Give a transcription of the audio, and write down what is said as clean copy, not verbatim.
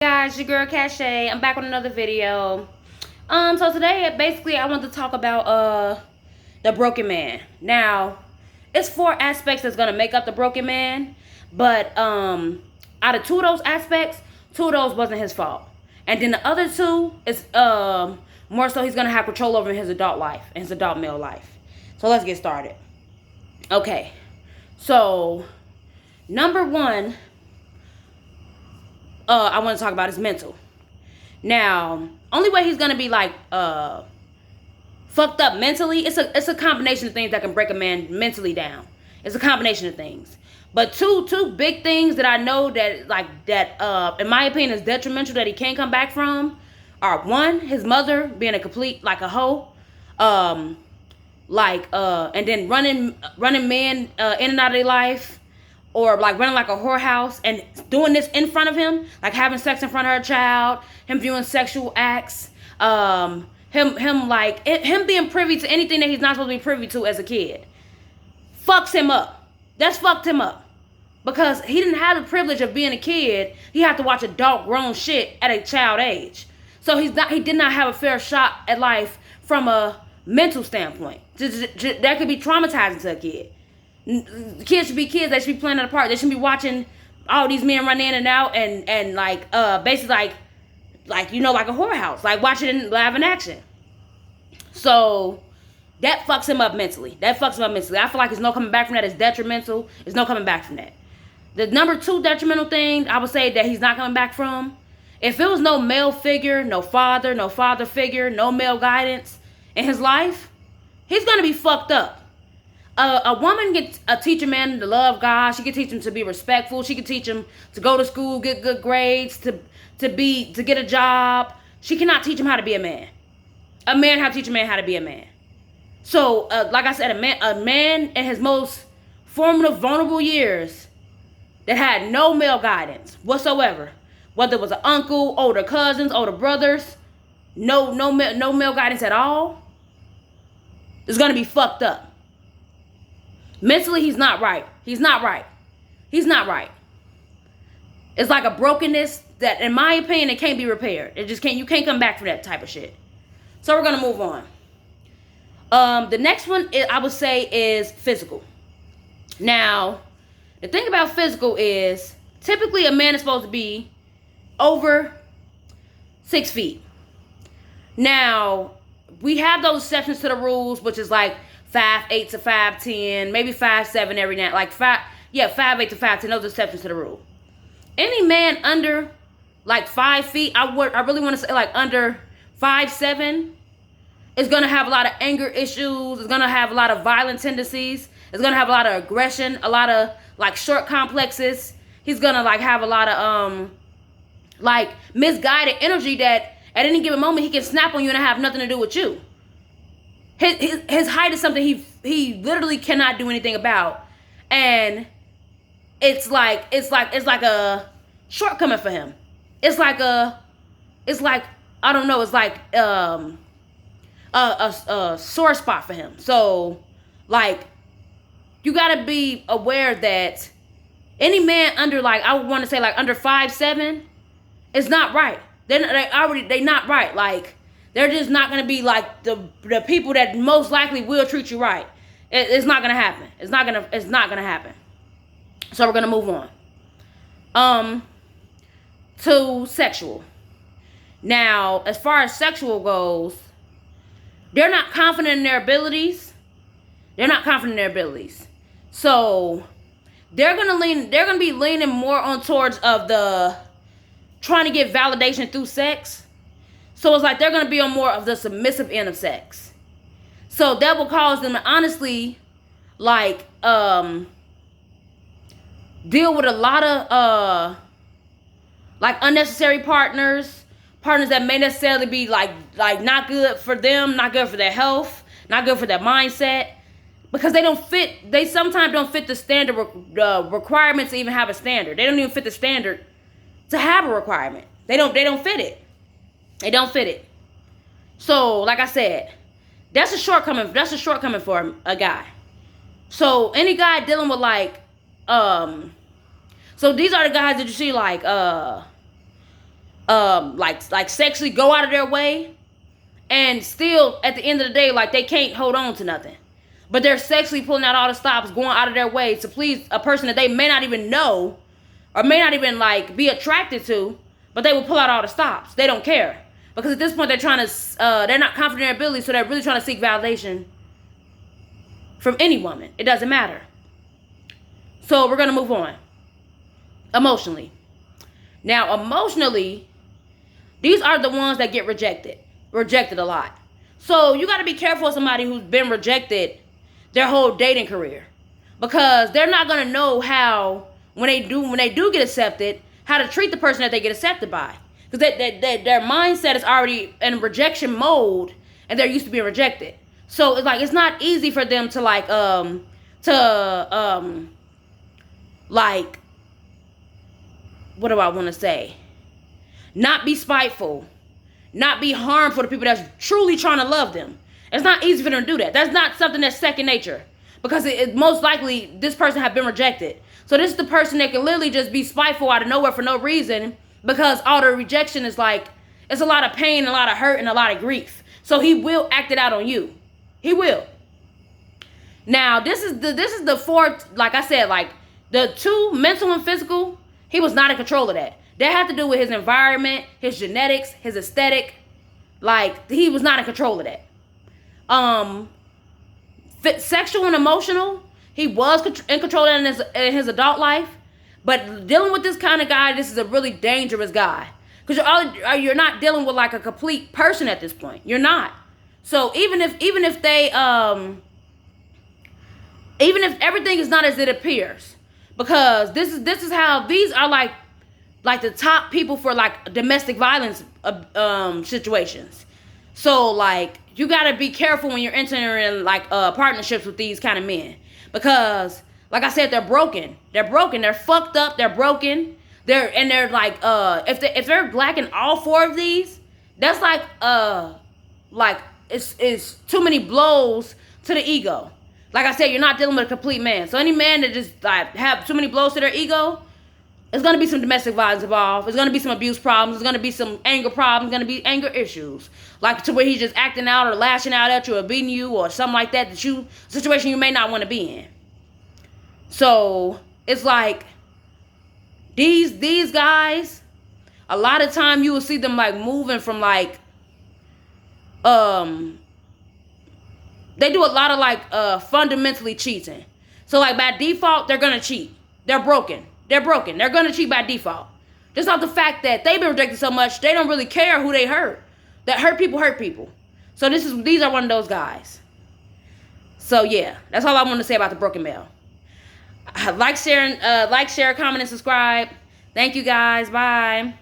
Guys, your girl Cache. I'm back with another video. So today basically I want to talk about the broken man. Now, it's four aspects that's gonna make up the broken man, but out of two of those aspects, two of those wasn't his fault. And then the other two is more so he's gonna have control over his adult life and his adult male life. So let's get started. Okay. So number one I want to talk about is mental. Now, only way he's gonna be like fucked up mentally, it's a combination of things that can break a man mentally down. It's a combination of things. But two big things that I know that in my opinion is detrimental that he can't come back from are one, his mother being a complete like a hoe, and then running men in and out of their life, or like running like a whorehouse and doing this in front of him, like having sex in front of her child, him viewing sexual acts, him being privy to anything that he's not supposed to be privy to as a kid, fucks him up. That's fucked him up because he didn't have the privilege of being a kid. He had to watch adult grown shit at a child age, so he did not have a fair shot at life from a mental standpoint. That could be traumatizing to a kid. Kids should be kids. They should be playing in the park. They shouldn't be watching all these men run in and out and basically like a whorehouse, like watching it live in action. So that fucks him up mentally. I feel like there's no coming back from that. It's detrimental. There's no coming back from that. The number two detrimental thing I would say that he's not coming back from, if it was no male figure, no father figure, no male guidance in his life, he's gonna be fucked up. A woman can teach a man to love God. She can teach him to be respectful. She can teach him to go to school, get good grades, to get a job. She cannot teach him how to be a man. A man have to teach a man how to be a man. So, like I said, a man in his most formative, vulnerable years that had no male guidance whatsoever, whether it was an uncle, older cousins, older brothers, no male guidance at all, is gonna be fucked up. Mentally, he's not right. It's like a brokenness that, in my opinion, it can't be repaired. You can't come back from that type of shit. So we're gonna move on. The next one I would say is physical. Now, the thing about physical is typically a man is supposed to be over 6 feet. Now, we have those exceptions to the rules, which is like 5'8" to 5'10", maybe 5'7" every now, 5'8" to 5'10", those exceptions to the rule. Any man under like 5 feet, I really want to say like under 5'7", is gonna have a lot of anger issues. Is gonna have a lot of violent tendencies. Is gonna have a lot of aggression, a lot of like short complexes. He's gonna like have a lot of like misguided energy that at any given moment he can snap on you and have nothing to do with you. His height is something he literally cannot do anything about, and it's like a shortcoming for him. It's like I don't know. It's like a sore spot for him. So like you gotta be aware that any man under I would want to say under 5'7" is not right. They not right. Like, they're just not going to be like the people that most likely will treat you right. It's not going to happen. It's not going to happen. So we're going to move on. To sexual. Now, as far as sexual goes, they're not confident in their abilities. So they're going to be leaning more on towards of the trying to get validation through sex. So it's like they're going to be on more of the submissive end of sex. So that will cause them to honestly, deal with a lot of, unnecessary partners that may necessarily be, not good for them, not good for their health, not good for their mindset. Because they sometimes don't fit the standard requirements to even have a standard. They don't even fit the standard to have a requirement. They don't fit it. They don't fit it. So, like I said, that's a shortcoming for a guy. So, any guy dealing with so these are the guys that you see like sexually go out of their way, and still at the end of the day, like, they can't hold on to nothing. But they're sexually pulling out all the stops, going out of their way to please a person that they may not even know or may not even, like, be attracted to, but they will pull out all the stops. They don't care. Because at this point, they're trying to, they're not confident in their ability, so they're really trying to seek validation from any woman. It doesn't matter. So we're going to move on. Emotionally. Now, emotionally, these are the ones that get rejected. Rejected a lot. So you got to be careful of somebody who's been rejected their whole dating career, because they're not going to know how, when they do get accepted, how to treat the person that they get accepted by, because their mindset is already in rejection mode, and they're used to being rejected. So it's like, it's not easy for them to like what do I want to say? Not be spiteful, not be harmful to people that's truly trying to love them. It's not easy for them to do that. That's not something that's second nature, because it most likely this person have been rejected. So this is the person that can literally just be spiteful out of nowhere for no reason, because all the rejection is like, it's a lot of pain, a lot of hurt, and a lot of grief. So he will act it out on you. He will. Now, this is the fourth, like I said, like the two, mental and physical, he was not in control of that. That had to do with his environment, his genetics, his aesthetic. Like, he was not in control of that. Sexual and emotional, he was in control of that in his adult life. But dealing with this kind of guy, this is a really dangerous guy, because you're not dealing with like a complete person at this point. You're not. So even if everything is not as it appears, because this is how these are like the top people for like domestic violence situations. So like, you gotta be careful when you're entering like partnerships with these kind of men, because like I said, they're broken. They're broken. They're fucked up. They're broken. They're like if they're lacking all four of these, that's like it's too many blows to the ego. Like I said, you're not dealing with a complete man. So any man that just like have too many blows to their ego, it's going to be some domestic violence involved. There's going to be some abuse problems. There's going to be some anger problems. There's going to be anger issues. Like to where he's just acting out or lashing out at you or beating you or something like that, situation you may not want to be in. So it's like these guys, a lot of time you will see them like moving from like, they do a lot of like fundamentally cheating. So like by default, they're going to cheat. They're broken. They're broken. They're going to cheat by default. Just off the fact that they've been rejected so much, they don't really care who they hurt. That hurt people. So these are one of those guys. So yeah, that's all I want to say about the broken male. Like, share, comment, and subscribe. Thank you guys. Bye.